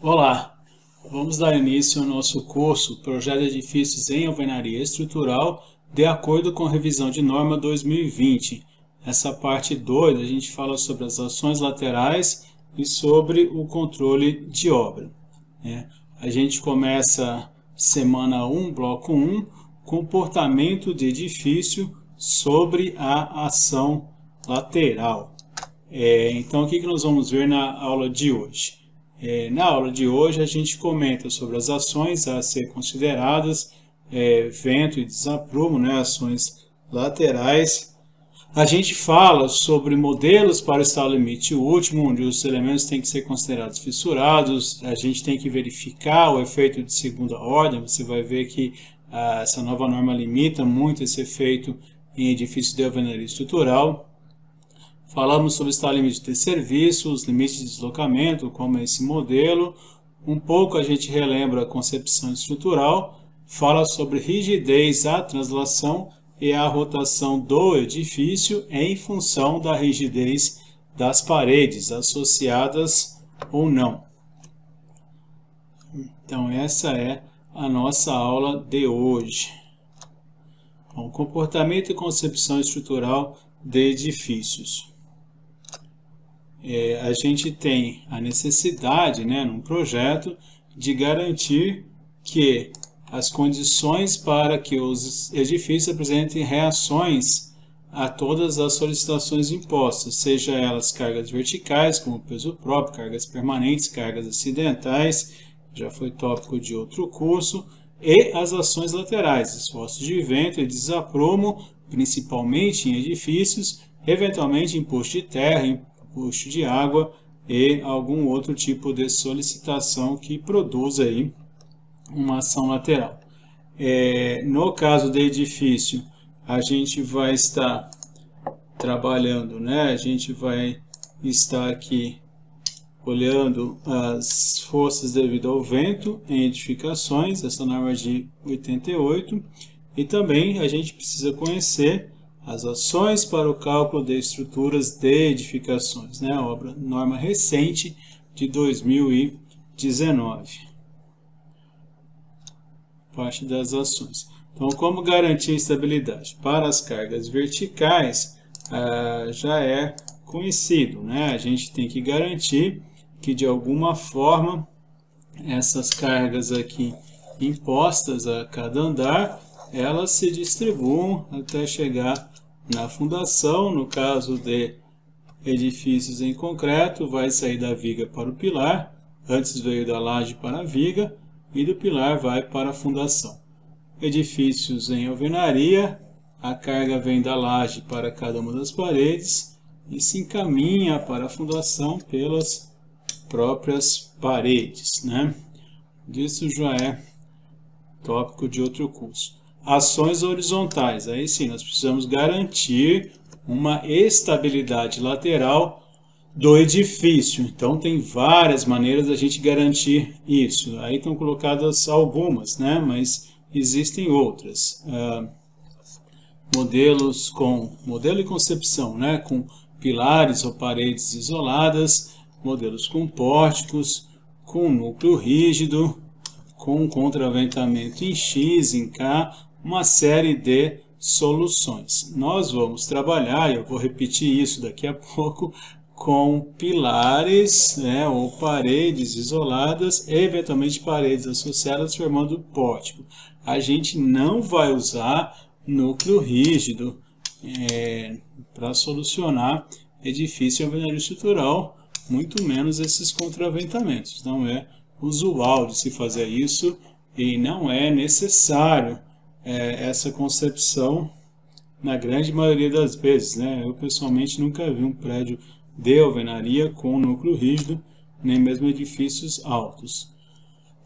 Olá, vamos dar início ao nosso curso Projeto de Edifícios em Alvenaria Estrutural de acordo com a revisão de norma 2020. Essa parte 2 a gente fala sobre as ações laterais e sobre o controle de obra. A gente começa semana 1, bloco 1, comportamento de edifício sobre a ação lateral. Então o que nós vamos ver na aula de hoje? Na aula de hoje a gente comenta sobre as ações a ser consideradas, vento e desaprumo, ações laterais. A gente fala sobre modelos para o estado limite último, onde os elementos têm que ser considerados fissurados. A gente tem que verificar o efeito de segunda ordem. Você vai ver que essa nova norma limita muito esse efeito em edifícios de alvenaria estrutural. Falamos sobre o estado limite de serviço, os limites de deslocamento, como é esse modelo. Um pouco a gente relembra a concepção estrutural, fala sobre rigidez, a translação e a rotação do edifício em função da rigidez das paredes, associadas ou não. Então essa é a nossa aula de hoje. Bom, comportamento e concepção estrutural de edifícios. A gente tem a necessidade, num projeto, de garantir que as condições para que os edifícios apresentem reações a todas as solicitações impostas, seja elas cargas verticais, como peso próprio, cargas permanentes, cargas acidentais, já foi tópico de outro curso, e as ações laterais, esforços de vento e desaprumo, principalmente em edifícios, eventualmente imposto de terra, imposto de água e algum outro tipo de solicitação que produza aí uma ação lateral. No caso de edifício, a gente vai estar trabalhando, a gente vai estar aqui olhando as forças devido ao vento em edificações, essa norma de 88, e também a gente precisa conhecer as ações para o cálculo de estruturas de edificações, norma recente de 2019. Parte das ações. Então, como garantir estabilidade? Para as cargas verticais, já é conhecido, A gente tem que garantir que, de alguma forma, essas cargas aqui impostas a cada andar, elas se distribuam até chegar na fundação. No caso de edifícios em concreto, vai sair da viga para o pilar, antes veio da laje para a viga, e do pilar vai para a fundação. Edifícios em alvenaria, a carga vem da laje para cada uma das paredes e se encaminha para a fundação pelas próprias paredes, Isso já é tópico de outro curso. Ações horizontais, aí sim, nós precisamos garantir uma estabilidade lateral do edifício. Então, tem várias maneiras da gente garantir isso. Aí estão colocadas algumas, mas existem outras. Modelo e concepção, com pilares ou paredes isoladas, modelos com pórticos, com núcleo rígido, com contraventamento em X, em K, uma série de soluções. Nós vamos trabalhar, e eu vou repetir isso daqui a pouco, com pilares, ou paredes isoladas, e eventualmente paredes associadas formando pórtico. A gente não vai usar núcleo rígido para solucionar edifício em alvenaria estrutural, muito menos esses contraventamentos. Não é usual de se fazer isso e não é necessário essa concepção na grande maioria das vezes. Eu pessoalmente nunca vi um prédio de alvenaria com núcleo rígido, nem mesmo edifícios altos.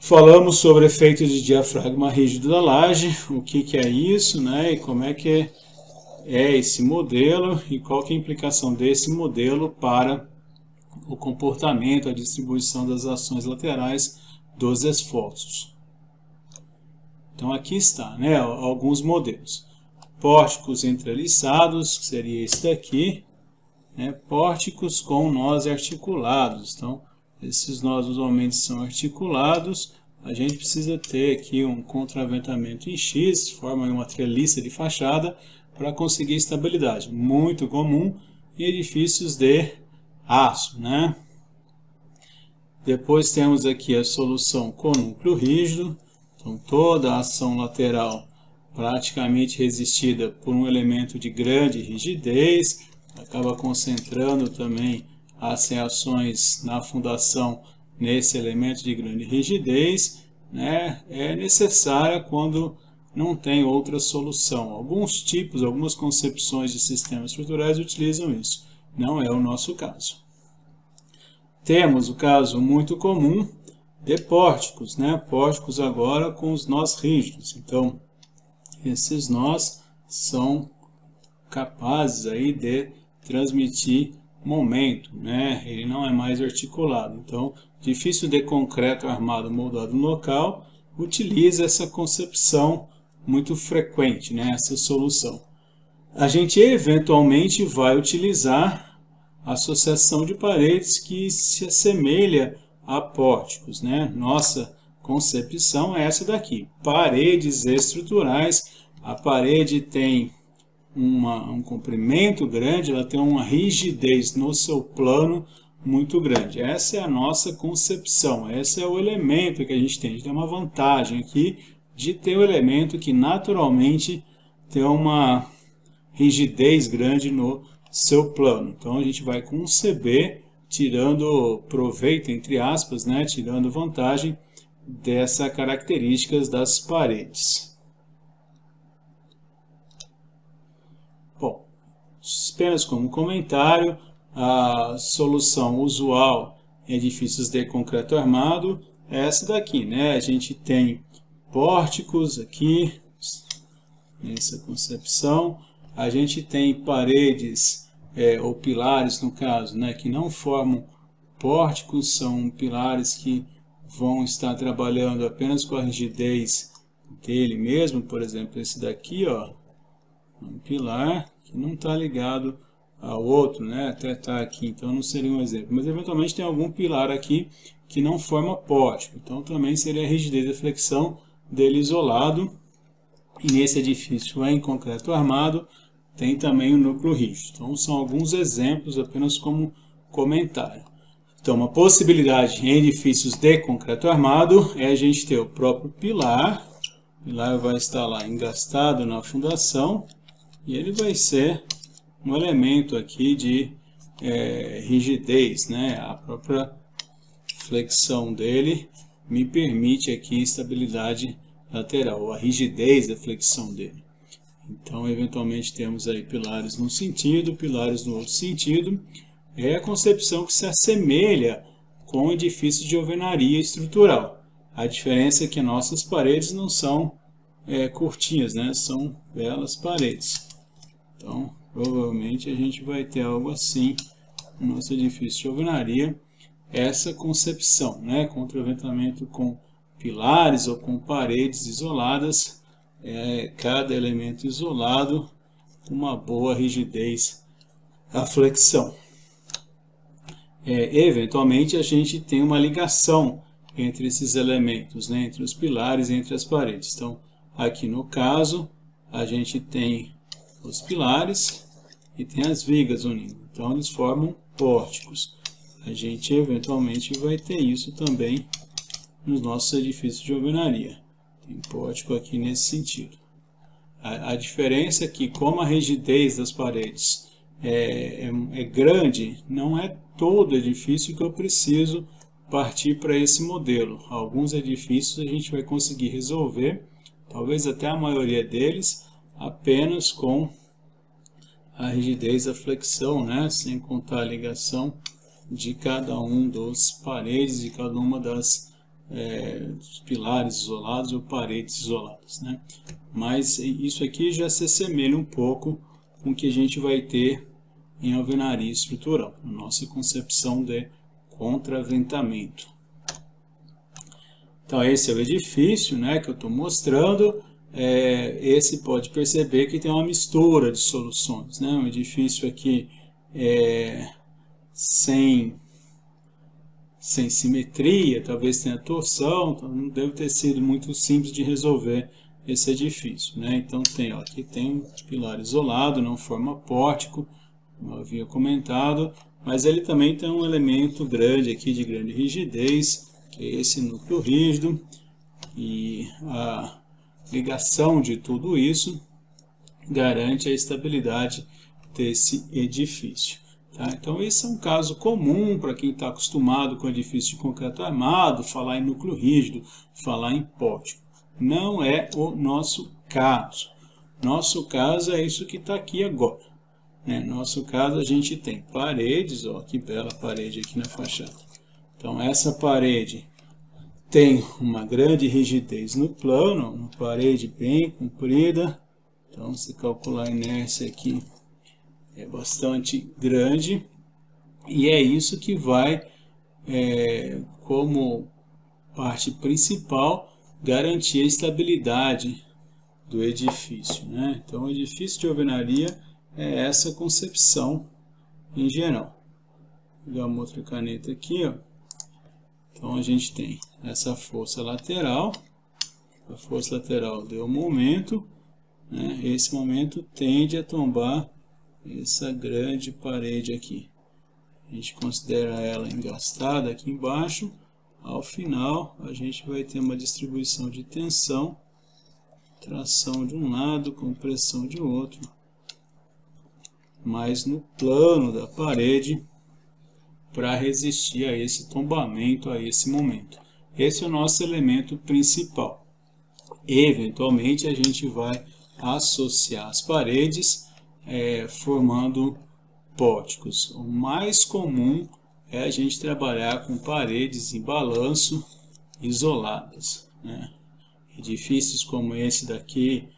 Falamos sobre efeitos de diafragma rígido da laje, o que é isso, e como é que é esse modelo e qual que é a implicação desse modelo para o comportamento, a distribuição das ações laterais dos esforços. Então aqui está, alguns modelos. Pórticos entreliçados, que seria esse daqui, pórticos com nós articulados. Então Esses nós usualmente são articulados. A gente precisa ter aqui um contraventamento em X, forma uma treliça de fachada para conseguir estabilidade. Muito comum em edifícios de aço, né? Depois temos aqui a solução com núcleo rígido. Então toda a ação lateral praticamente resistida por um elemento de grande rigidez, acaba concentrando também as reações na fundação nesse elemento de grande rigidez, né? É necessária quando não tem outra solução. Alguns tipos, algumas concepções de sistemas estruturais utilizam isso. Não é o nosso caso. Temos o caso muito comum de pórticos, né? Pórticos agora com os nós rígidos. Então, esses nós são capazes aí de transmitir momento, né? Ele não é mais articulado. Então, edifício de concreto armado moldado no local utiliza essa concepção muito frequente, né? Essa solução. A gente eventualmente vai utilizar a associação de paredes que se assemelha a pórticos, né? Nossa concepção é essa daqui, paredes estruturais. A parede tem um comprimento grande, ela tem uma rigidez no seu plano muito grande. Essa é a nossa concepção, esse é o elemento que a gente tem. A gente tem uma vantagem aqui de ter um elemento que naturalmente tem uma rigidez grande no seu plano. Então a gente vai conceber tirando proveito, entre aspas, né, tirando vantagem dessas características das paredes. Bom, apenas como comentário, a solução usual em edifícios de concreto armado é essa daqui, né? A gente tem pórticos aqui, nessa concepção. A gente tem paredes ou pilares, no caso, né, que não formam pórticos, são pilares que vão estar trabalhando apenas com a rigidez dele mesmo. Por exemplo, esse daqui, ó, um pilar que não está ligado ao outro, né? Até está aqui, então não seria um exemplo. Mas eventualmente tem algum pilar aqui que não forma pórtico, então também seria a rigidez e a flexão dele isolado. E nesse edifício em concreto armado tem também o núcleo rígido. Então são alguns exemplos apenas como comentário. Então uma possibilidade em edifícios de concreto armado é a gente ter o próprio pilar. O pilar vai estar lá engastado na fundação e ele vai ser um elemento aqui de rigidez, né? A própria flexão dele me permite aqui estabilidade lateral, a rigidez da flexão dele. Então, eventualmente, temos aí pilares num sentido, pilares no outro sentido. É a concepção que se assemelha com edifícios de alvenaria estrutural. A diferença é que nossas paredes não são curtinhas, né? São belas paredes. Então, provavelmente, a gente vai ter algo assim no nosso edifício de alvenaria. Essa concepção, né? Contraventamento com pilares ou com paredes isoladas, cada elemento isolado, uma boa rigidez à flexão. Eventualmente a gente tem uma ligação entre esses elementos, né, entre os pilares e entre as paredes. Então, aqui no caso, a gente tem os pilares e tem as vigas unindo. Então, eles formam pórticos. A gente eventualmente vai ter isso também nos nossos edifícios de alvenaria. Tem pórtico aqui nesse sentido. A diferença é que, como a rigidez das paredes é grande, não é todo edifício que eu preciso partir para esse modelo. Alguns edifícios a gente vai conseguir resolver, talvez até a maioria deles, apenas com a rigidez da flexão, né? Sem contar a ligação de cada um dos paredes, de cada uma das pilares isolados ou paredes isoladas, né? Mas isso aqui já se assemelha um pouco com o que a gente vai ter em alvenaria estrutural, na nossa concepção de contraventamento. Então esse é o edifício, né, que eu estou mostrando. Esse pode perceber que tem uma mistura de soluções, né? Um edifício aqui sem sem simetria, talvez tenha torção, então não deve ter sido muito simples de resolver esse edifício, né? Então aqui tem um pilar isolado, não forma pórtico, como eu havia comentado, mas ele também tem um elemento grande aqui de grande rigidez, que é esse núcleo rígido, e a ligação de tudo isso garante a estabilidade desse edifício. Tá? Então esse é um caso comum para quem está acostumado com edifício de concreto armado, falar em núcleo rígido, falar em pórtico. Não é o nosso caso. Nosso caso é isso que está aqui agora. No nosso caso a gente tem paredes, ó, que bela parede aqui na fachada. Então essa parede tem uma grande rigidez no plano, uma parede bem comprida. Então se calcular a inércia aqui é bastante grande. E é isso que vai, como parte principal, garantir a estabilidade do edifício, né? Então o edifício de alvenaria é essa concepção em geral. Vou pegar uma outra caneta aqui, ó. Então a gente tem essa força lateral. A força lateral deu momento, né? Esse momento tende a tombar essa grande parede aqui. A gente considera ela engastada aqui embaixo. Ao final a gente vai ter uma distribuição de tensão, tração de um lado, compressão de outro, mas no plano da parede, para resistir a esse tombamento, a esse momento. Esse é o nosso elemento principal. Eventualmente a gente vai associar as paredes formando pórticos. O mais comum é a gente trabalhar com paredes em balanço isoladas, né? Edifícios como esse daqui,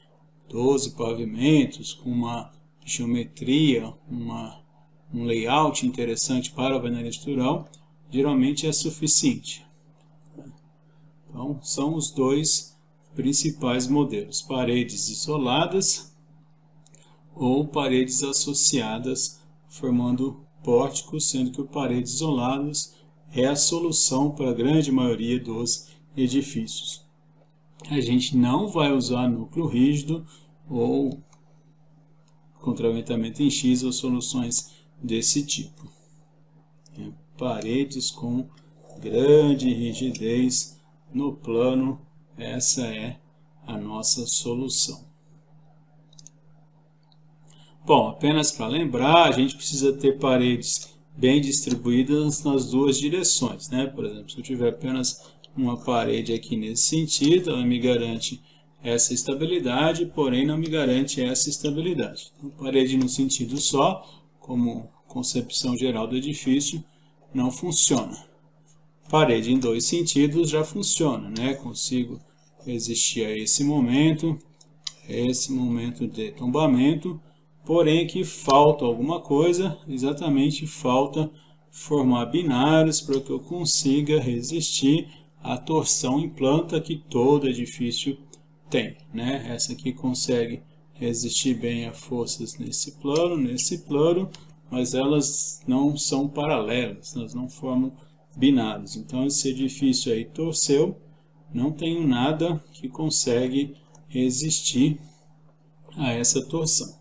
12 pavimentos, com uma geometria, um layout interessante para a alvenaria estrutural, geralmente é suficiente. Então, são os dois principais modelos: paredes isoladas ou paredes associadas, formando pórticos, sendo que paredes isoladas é a solução para a grande maioria dos edifícios. A gente não vai usar núcleo rígido ou contraventamento em X ou soluções desse tipo. Paredes com grande rigidez no plano, essa é a nossa solução. Bom, apenas para lembrar, a gente precisa ter paredes bem distribuídas nas duas direções, né? Por exemplo, se eu tiver apenas uma parede aqui nesse sentido, ela me garante essa estabilidade, porém não me garante essa estabilidade. Então, parede no sentido só, como concepção geral do edifício, não funciona. Parede em dois sentidos já funciona, né? Consigo resistir a esse momento de tombamento, porém aqui falta alguma coisa, exatamente falta formar binários para que eu consiga resistir à torção em planta que todo edifício tem, né? Essa aqui consegue resistir bem a forças nesse plano, mas elas não são paralelas, elas não formam binários. Então esse edifício aí torceu, não tenho nada que consegue resistir a essa torção.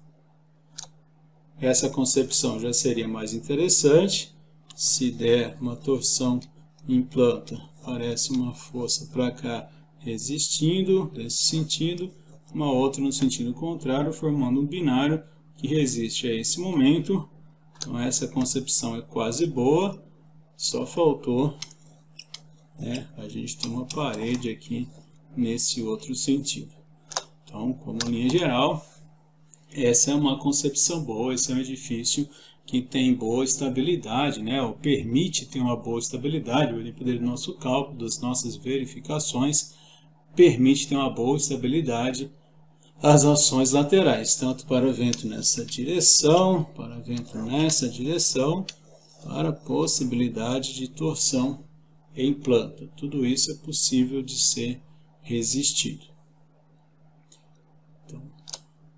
Essa concepção já seria mais interessante. Se der uma torção em planta, aparece uma força para cá resistindo, nesse sentido, uma outra no sentido contrário, formando um binário que resiste a esse momento. Então essa concepção é quase boa, só faltou a gente ter uma parede aqui nesse outro sentido. Então, como linha geral, essa é uma concepção boa, esse é um edifício que tem boa estabilidade, né? Ou permite ter uma boa estabilidade, vai depender do nosso cálculo, das nossas verificações, permite ter uma boa estabilidade as ações laterais, tanto para vento nessa direção, para vento nessa direção, para possibilidade de torção em planta. Tudo isso é possível de ser resistido. Então,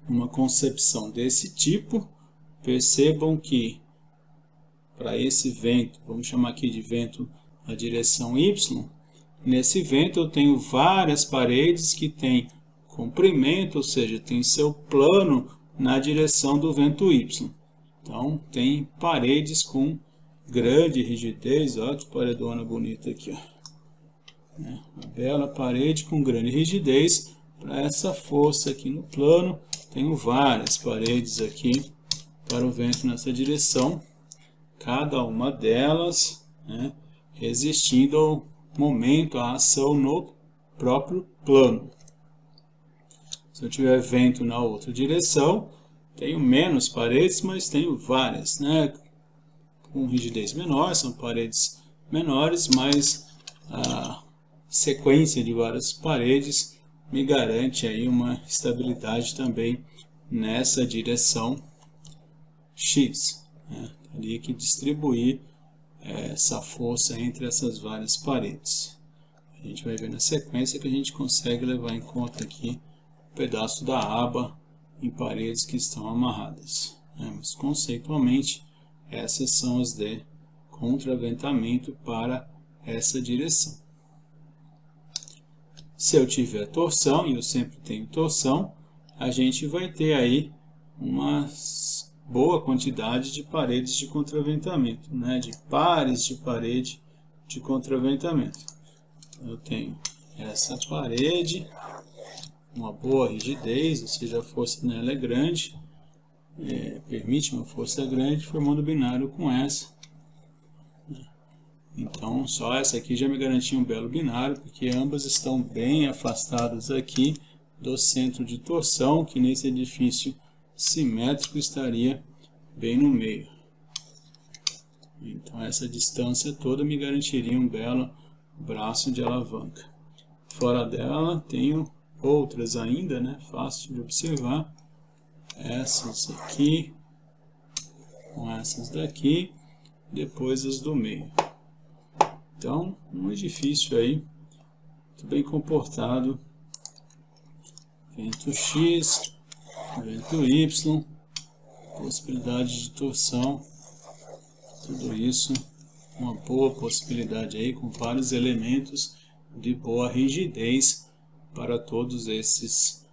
uma concepção desse tipo, percebam que para esse vento, vamos chamar aqui de vento a direção Y, nesse vento eu tenho várias paredes que têm comprimento, ou seja, tem seu plano na direção do vento Y. Então, tem paredes com grande rigidez. Olha que paredona bonita aqui, ó. Uma bela parede com grande rigidez. Para essa força aqui no plano, tenho várias paredes aqui para o vento nessa direção. Cada uma delas, né, resistindo ao momento, à ação no próprio plano. Se eu tiver vento na outra direção, tenho menos paredes, mas tenho várias, né, com rigidez menor, são paredes menores, mas a sequência de várias paredes me garante aí uma estabilidade também nessa direção X, né? Teria que distribuir essa força entre essas várias paredes. A gente vai ver na sequência que a gente consegue levar em conta aqui um pedaço da aba em paredes que estão amarradas, né? Mas conceitualmente essas são as de contraventamento para essa direção. Se eu tiver torção, e eu sempre tenho torção, a gente vai ter aí uma boa quantidade de paredes de contraventamento, né? De pares de parede de contraventamento. Eu tenho essa parede, uma boa rigidez, ou seja, a força nela é grande, permite uma força grande, formando binário com essa. Então, só essa aqui já me garantia um belo binário, porque ambas estão bem afastadas aqui do centro de torção, que nesse edifício simétrico estaria bem no meio. Então, essa distância toda me garantiria um belo braço de alavanca. Fora dela, tenho outras ainda, né? Fácil de observar. Essas aqui, com essas daqui, depois as do meio. Então, um edifício aí, muito bem comportado, vento X, vento Y, possibilidade de torção, tudo isso, uma boa possibilidade aí, com vários elementos de boa rigidez para todos esses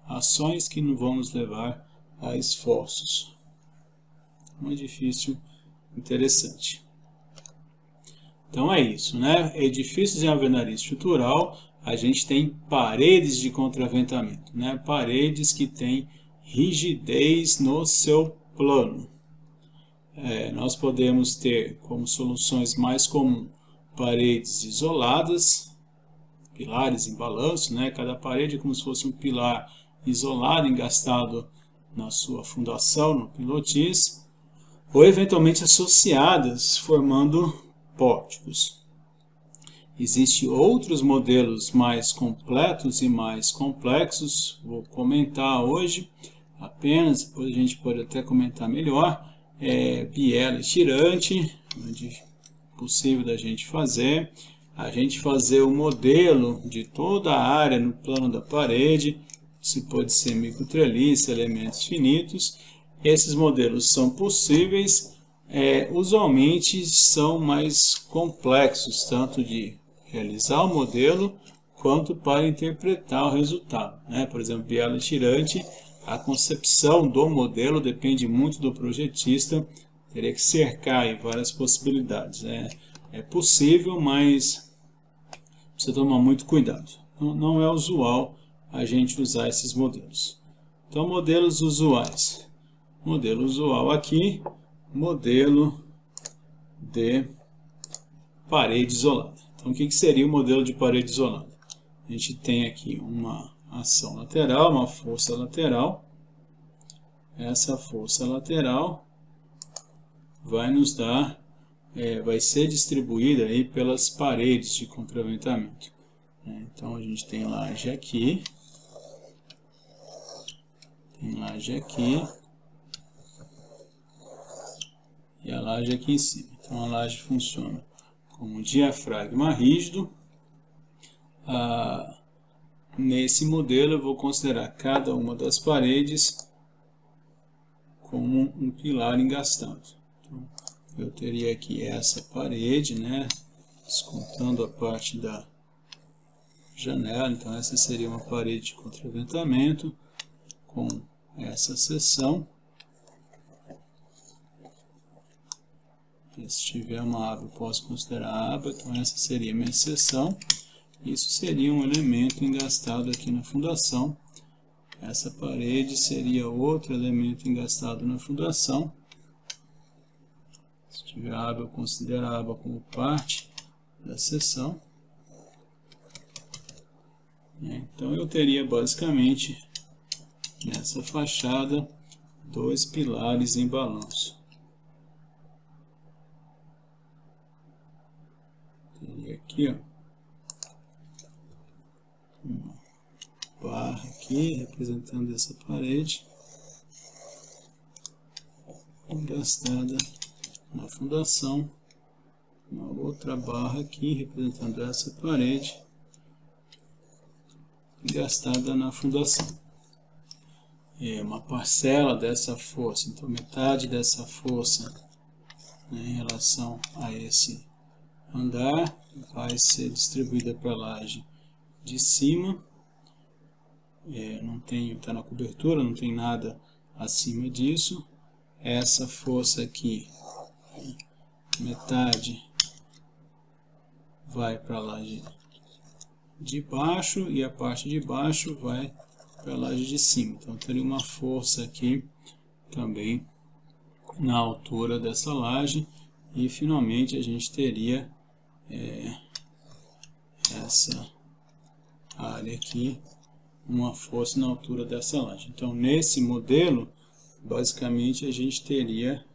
ações que não vão nos levar a esforços. Um edifício interessante. Então é isso, né? Edifícios em alvenaria estrutural, a gente tem paredes de contraventamento, né? Paredes que têm rigidez no seu plano. Nós podemos ter como soluções mais comuns paredes isoladas, pilares em balanço, né? Cada parede é como se fosse um pilar isolado, engastado na sua fundação, no pilotis, ou eventualmente associadas, formando pórticos. Existem outros modelos mais completos e mais complexos, vou comentar hoje apenas, depois a gente pode até comentar melhor, biela e tirante, onde possível da gente fazer, o modelo de toda a área no plano da parede, isso pode ser microtrelice, elementos finitos, esses modelos são possíveis. Usualmente são mais complexos, tanto de realizar o modelo, quanto para interpretar o resultado, né? Por exemplo, biela tirante, a concepção do modelo depende muito do projetista, teria que cercar aí várias possibilidades. É possível, mas precisa tomar muito cuidado. Não é usual a gente usar esses modelos. Então, modelos usuais. Modelo usual aqui, modelo de parede isolada. Então, o que seria o modelo de parede isolada? A gente tem aqui uma ação lateral, uma força lateral. Essa força lateral vai nos dar, vai ser distribuída aí pelas paredes de contraventamento. Então, a gente tem laje aqui, e a laje aqui em cima. Então a laje funciona como um diafragma rígido. Nesse modelo eu vou considerar cada uma das paredes como um pilar engastado. Então, eu teria aqui essa parede, né, descontando a parte da janela. Então essa seria uma parede de contraventamento com essa seção. E se tiver uma aba, eu posso considerar a aba, então essa seria a minha seção. Isso seria um elemento engastado aqui na fundação. Essa parede seria outro elemento engastado na fundação. Se tiver aba, eu considero a aba como parte da seção. Então eu teria basicamente nessa fachada 2 pilares em balanço. Teria aqui, ó, uma barra aqui representando essa parede engastada na fundação, uma outra barra aqui representando essa parede engastada na fundação. É uma parcela dessa força, então metade dessa força, né, em relação a esse andar vai ser distribuída para a laje de cima. Não tem, está na cobertura, não tem nada acima disso. Essa força aqui, metade vai para a laje de baixo e a parte de baixo vai para a laje de cima. Então teria uma força aqui também na altura dessa laje, e finalmente a gente teria essa área aqui, uma força na altura dessa laje. Então nesse modelo basicamente a gente teria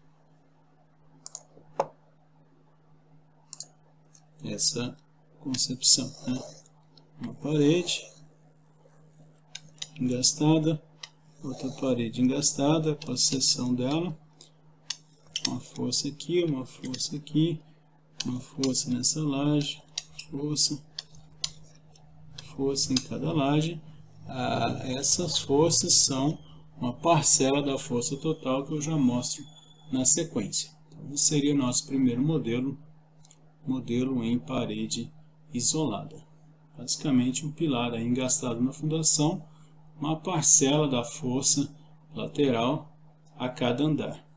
essa concepção, né? Uma parede engastada, outra parede engastada com a seção dela, uma força aqui, uma força aqui, uma força nessa laje, força em cada laje. Essas forças são uma parcela da força total que eu já mostro na sequência. Então, esse seria o nosso primeiro modelo em parede isolada. Basicamente um pilar aí engastado na fundação, uma parcela da força lateral a cada andar.